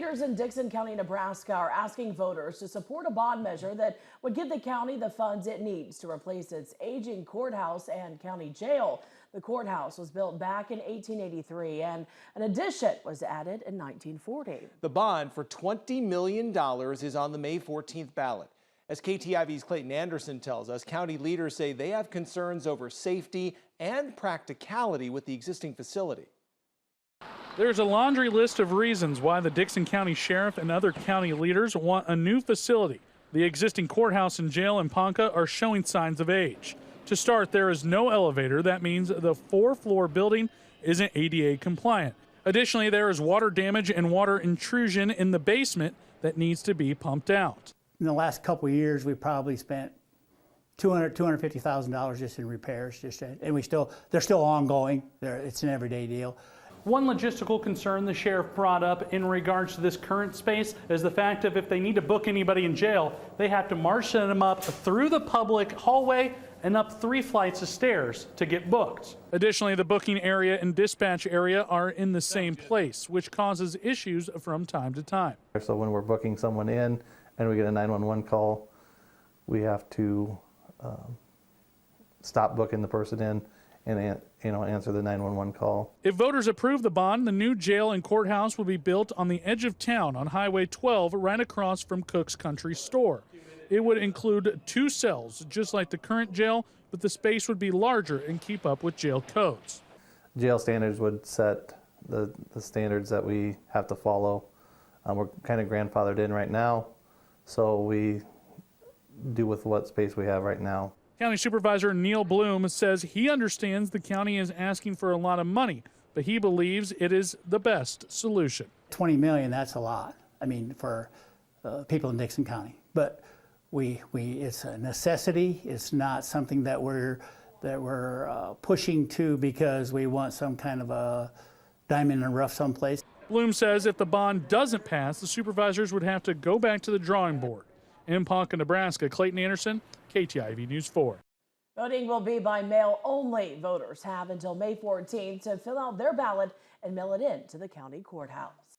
Lawmakers in Dixon County, Nebraska are asking voters to support a bond measure that would give the county the funds it needs to replace its aging courthouse and county jail. The courthouse was built back in 1883 and an addition was added in 1940. The bond for $20 million is on the May 14th ballot. As KTIV's Clayton Anderson tells us, county leaders say they have concerns over safety and practicality with the existing facility. There's a laundry list of reasons why the Dixon County Sheriff and other county leaders want a new facility. The existing courthouse and jail in Ponca are showing signs of age. To start, there is no elevator. That means the 4-floor building isn't ADA compliant. Additionally, there is water damage and water intrusion in the basement that needs to be pumped out. In the last couple of years, we probably spent $250,000 just in repairs, and they're still ongoing. It's an everyday deal. One logistical concern the sheriff brought up in regards to this current space is the fact of if they need to book anybody in jail, they have to march them up through the public hallway and up 3 flights of stairs to get booked. Additionally, the booking area and dispatch area are in the same place, which causes issues from time to time. So when we're booking someone in and we get a 911 call, we have to stop booking the person in and answer the 911 call. If voters approve the bond, the new jail and courthouse will be built on the edge of town on Highway 12 right across from Cook's Country Store. It would include 2 cells, just like the current jail, but the space would be larger and keep up with jail codes. Jail standards would set the standards that we have to follow. We're kind of grandfathered in right now, so we do with what space we have right now. County Supervisor Neil Bloom says he understands the county is asking for a lot of money, but he believes it is the best solution. $20 million, that's a lot. I mean, for people in Dixon County. But it's a necessity. It's not something that we're pushing to because we want some kind of a diamond in the rough someplace. Bloom says if the bond doesn't pass, the supervisors would have to go back to the drawing board. In Ponca, Nebraska, Clayton Anderson, KTIV News 4. Voting will be by mail only. Voters have until May 14th to fill out their ballot and mail it in to the county courthouse.